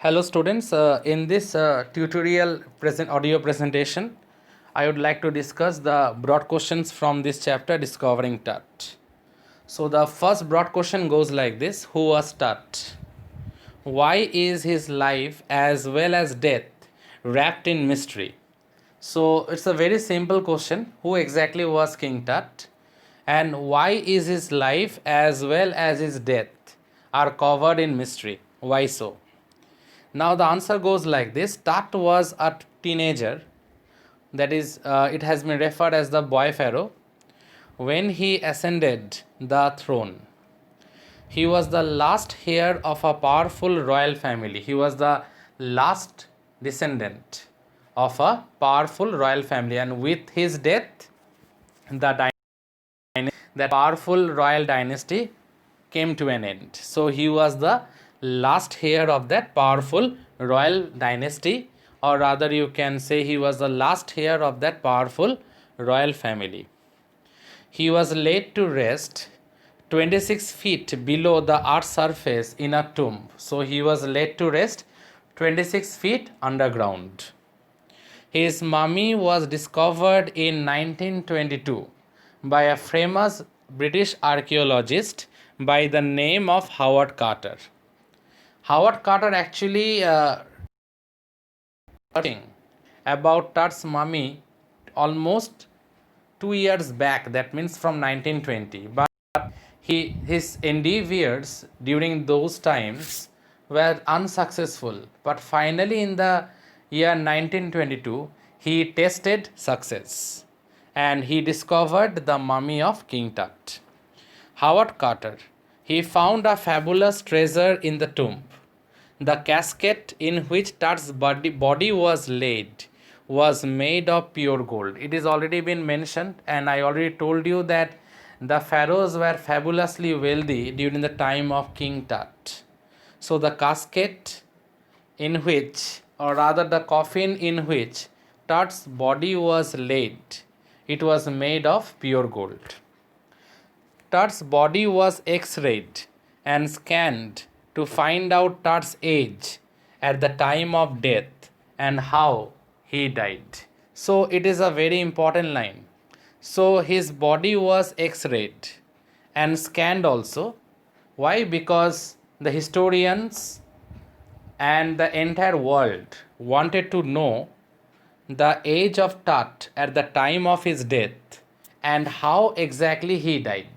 Hello students, in this tutorial audio presentation, I would like to discuss the broad questions from this chapter Discovering Tut. So the first broad question goes like this: Who was Tut? Why is his life as well as death wrapped in mystery? So it's a very simple question: Who exactly was King Tut? And why is his life as well as his death are covered in mystery? Why so? Now the answer goes like this: Tut was a teenager, that is, it has been referred as the boy pharaoh, when he ascended the throne. He was the last heir of a powerful royal family. He was the last descendant of a powerful royal family, and with his death, the that powerful royal dynasty came to an end. So he was the last heir of that powerful royal dynasty, or rather, you can say he was the last heir of that powerful royal family. He was laid to rest 26 feet below the earth's surface in a tomb. So he was laid to rest 26 feet underground. His mummy was discovered in 1922 by a famous British archaeologist by the name of Howard Carter. Howard Carter actually about Tut's mummy almost 2 years back, that means from 1920. But his endeavors during those times were unsuccessful. But finally, in the year 1922, he tasted success and he discovered the mummy of King Tut. Howard Carter, he found a fabulous treasure in the tomb. The casket in which Tut's body was laid was made of pure gold. It is already been mentioned, and I already told you that the pharaohs were fabulously wealthy during the time of King Tut. So the casket in which, or rather the coffin in which Tut's body was laid, it was made of pure gold. Tut's body was x-rayed and scanned to find out Tut's age at the time of death and how he died. So it is a very important line. So his body was x-rayed and scanned also. Why? Because the historians and the entire world wanted to know the age of Tut at the time of his death and how exactly he died.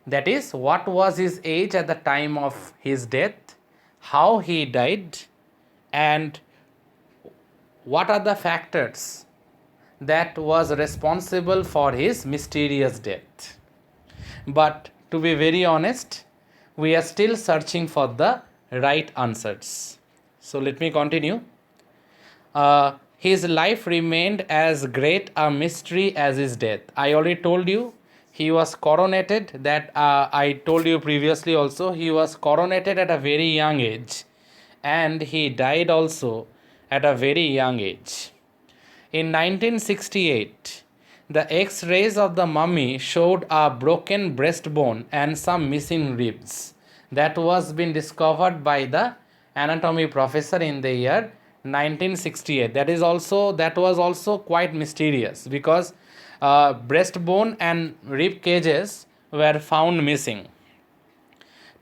That is, what was his age at the time of his death, how he died, and what are the factors that was responsible for his mysterious death. But to be very honest, we are still searching for the right answers. So let me continue. His life remained as great a mystery as his death. I already told you he was coronated, that I told you previously also, he was coronated at a very young age, and he died also at a very young age. In 1968, the X-rays of the mummy showed a broken breastbone and some missing ribs. That was been discovered by the anatomy professor in the year 1968. That was also quite mysterious, because breastbone and rib cages were found missing.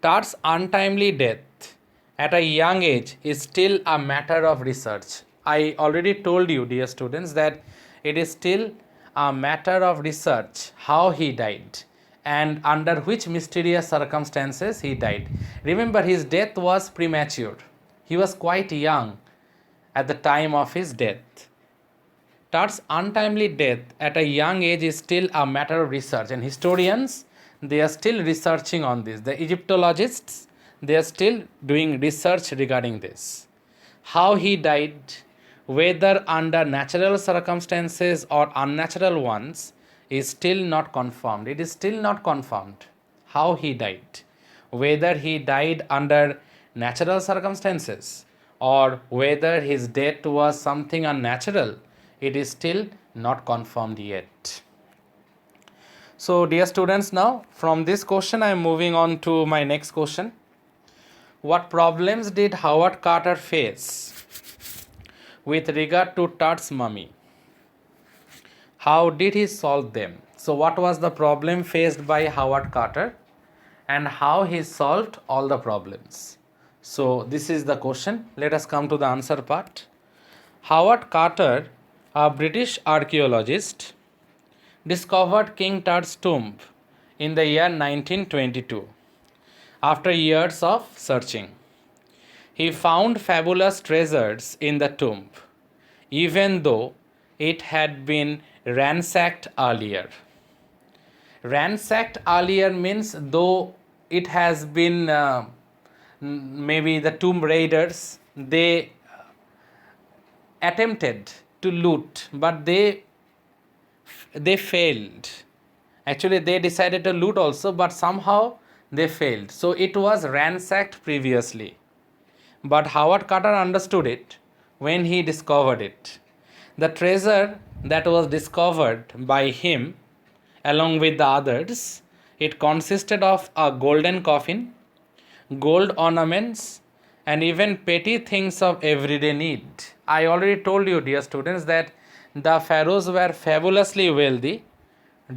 Tut's untimely death at a young age is still a matter of research. I already told you, dear students, that it is still a matter of research how he died and under which mysterious circumstances he died. Remember, his death was premature. He was quite young at the time of his death. Tut's untimely death at a young age is still a matter of research, and historians, they are still researching on this. The Egyptologists, they are still doing research regarding this. How he died, whether under natural circumstances or unnatural ones, is still not confirmed. It is still not confirmed how he died, whether he died under natural circumstances or whether his death was something unnatural. It is still not confirmed yet. So dear students, now from this question I am moving on to my next question. What problems did Howard Carter face with regard to Tut's mummy? How did he solve them? So what was the problem faced by Howard Carter and how he solved all the problems? So this is the question. Let us come to the answer part. Howard Carter, a British archaeologist, discovered King Tut's tomb in the year 1922 after years of searching. He found fabulous treasures in the tomb, even though it had been ransacked earlier. Ransacked earlier means though it has been maybe the tomb raiders, they attempted to loot, but they failed. Actually, they decided to loot also, but somehow they failed. So it was ransacked previously. But Howard Carter understood it when he discovered it. The treasure that was discovered by him, along with the others, it consisted of a golden coffin, gold ornaments, and even petty things of everyday need. I already told you, dear students, that the pharaohs were fabulously wealthy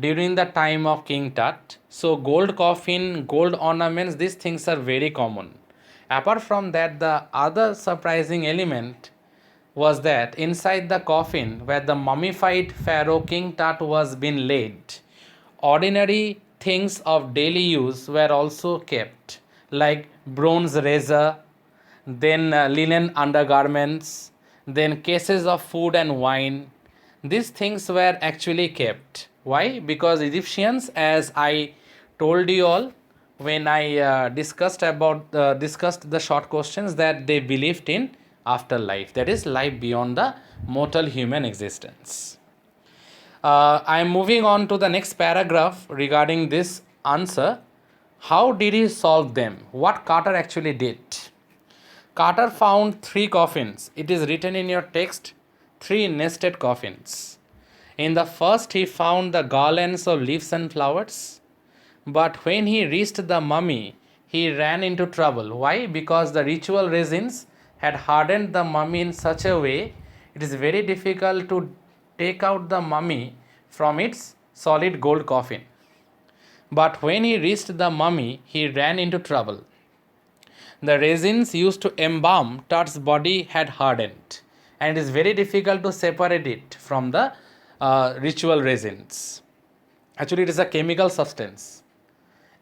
during the time of King Tut. So gold coffin, gold ornaments, these things are very common. Apart from that, the other surprising element was that inside the coffin where the mummified pharaoh King Tut was being laid, ordinary things of daily use were also kept, like bronze razor, then linen undergarments, then cases of food and wine. These things were actually kept. Why? Because Egyptians, as I told you all when I discussed the short questions, that they believed in afterlife, that is life beyond the mortal human existence. I am moving on to the next paragraph regarding this answer. How did he solve them? What Carter actually did? Carter found 3 coffins. It is written in your text, 3 nested coffins. In the first, he found the garlands of leaves and flowers. But when he reached the mummy, he ran into trouble. Why? Because the ritual resins had hardened the mummy in such a way it is very difficult to take out the mummy from its solid gold coffin. But when he reached the mummy, he ran into trouble. The resins used to embalm Tut's body had hardened, and it is very difficult to separate it from the ritual resins. Actually, it is a chemical substance,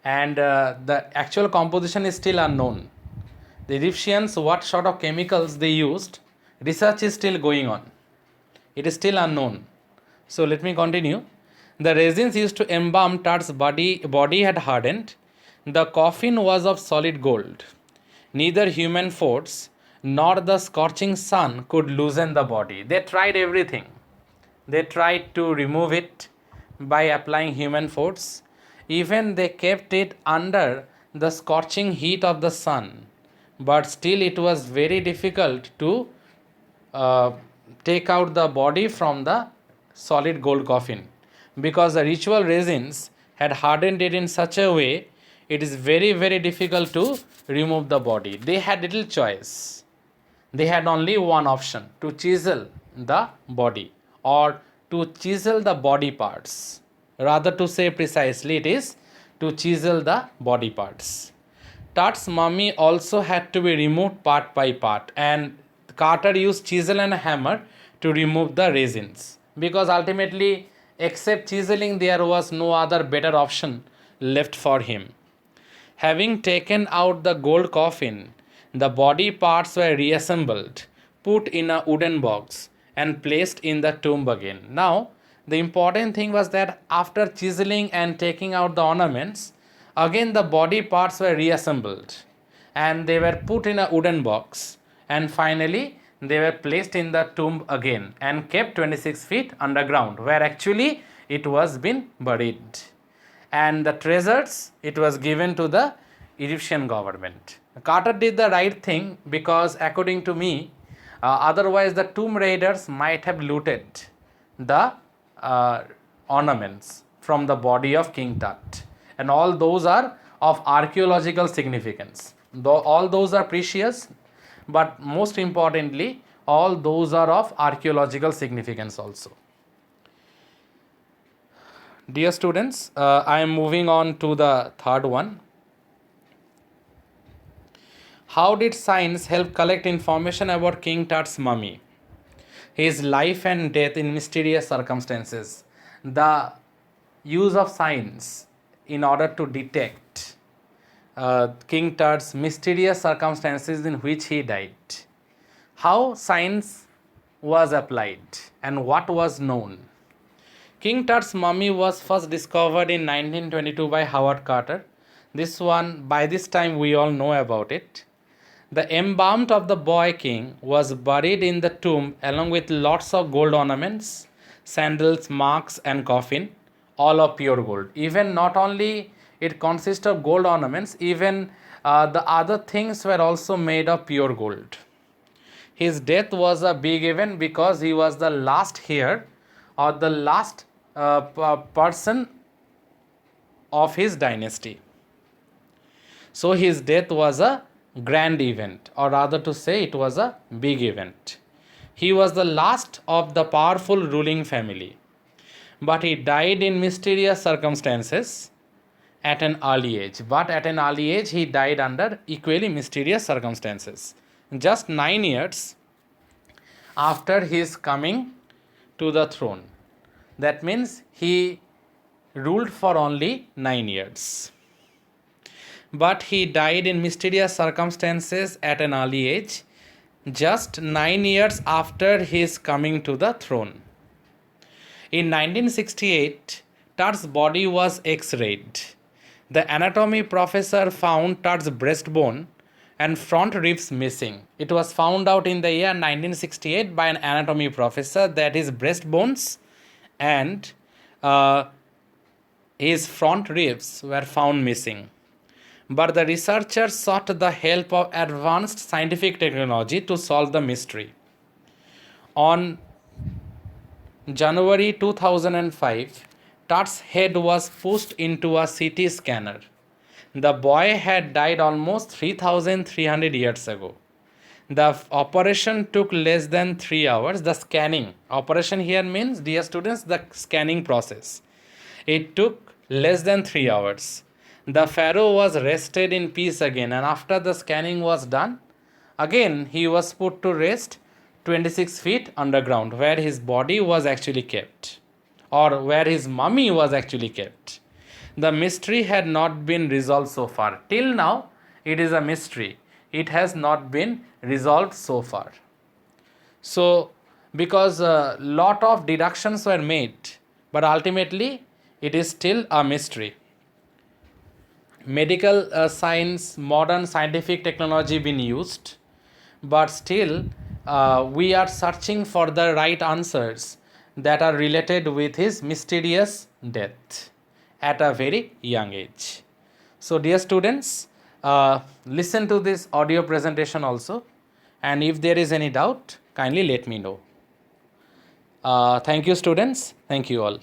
and the actual composition is still unknown. The Egyptians, what sort of chemicals they used, research is still going on. It is still unknown. So let me continue. The resins used to embalm Tut's body had hardened. The coffin was of solid gold. Neither human force nor the scorching sun could loosen the body. They tried everything. They tried to remove it by applying human force. Even they kept it under the scorching heat of the sun. But still it was very difficult to take out the body from the solid gold coffin, because the ritual resins had hardened it in such a way it is very, very difficult to remove the body. They had little choice. They had only one option: to chisel the body, or to chisel the body parts. Rather, to say precisely, it is to chisel the body parts. Tut's mummy also had to be removed part by part, and Carter used chisel and a hammer to remove the resins, because ultimately, except chiseling, there was no other better option left for him. Having taken out the gold coffin, the body parts were reassembled, put in a wooden box, and placed in the tomb again. Now, the important thing was that after chiseling and taking out the ornaments, again the body parts were reassembled and they were put in a wooden box, and finally they were placed in the tomb again and kept 26 feet underground, where actually it was been buried. And the treasures, it was given to the Egyptian government. Carter did the right thing, because according to me, otherwise the tomb raiders might have looted the ornaments from the body of King Tut, and all those are of archaeological significance. Though all those are precious, but most importantly, all those are of archaeological significance also. Dear students, I am moving on to the third one. How did science help collect information about King Tut's mummy? His life and death in mysterious circumstances. The use of science in order to detect King Tut's mysterious circumstances in which he died. How science was applied and what was known. King Tut's mummy was first discovered in 1922 by Howard Carter. This one, by this time, we all know about it. The embalmed of the boy king was buried in the tomb along with lots of gold ornaments, sandals, marks, and coffin, all of pure gold. Even not only it consists of gold ornaments, even the other things were also made of pure gold. His death was a big event because he was the last heir or the last person of his dynasty. So his death was a grand event, or rather to say it was a big event. He was the last of the powerful ruling family, but he died in mysterious circumstances at an early age. But at an early age, he died under equally mysterious circumstances. Just 9 years after his coming to the throne. That means he ruled for only 9 years. But he died in mysterious circumstances at an early age, just 9 years after his coming to the throne. In 1968, Tut's body was X-rayed. The anatomy professor found Tut's breastbone and front ribs missing. It was found out in the year 1968 by an anatomy professor that his breastbones and his front ribs were found missing. But the researchers sought the help of advanced scientific technology to solve the mystery. On January 2005, Tut's head was pushed into a CT scanner. The boy had died almost 3,300 years ago. The operation took less than 3 hours. The scanning operation here means, dear students, the scanning process. It took less than 3 hours. The pharaoh was rested in peace again, and after the scanning was done, again he was put to rest 26 feet underground, where his body was actually kept, or where his mummy was actually kept. The mystery had not been resolved so far. Till now, it is a mystery. It has not been resolved so far. So, because a lot of deductions were made, but ultimately it is still a mystery. Medical science, modern scientific technology been used, but still we are searching for the right answers that are related with his mysterious death at a very young age. So dear students, listen to this audio presentation also, and if there is any doubt, kindly let me know. Thank you students, thank you all.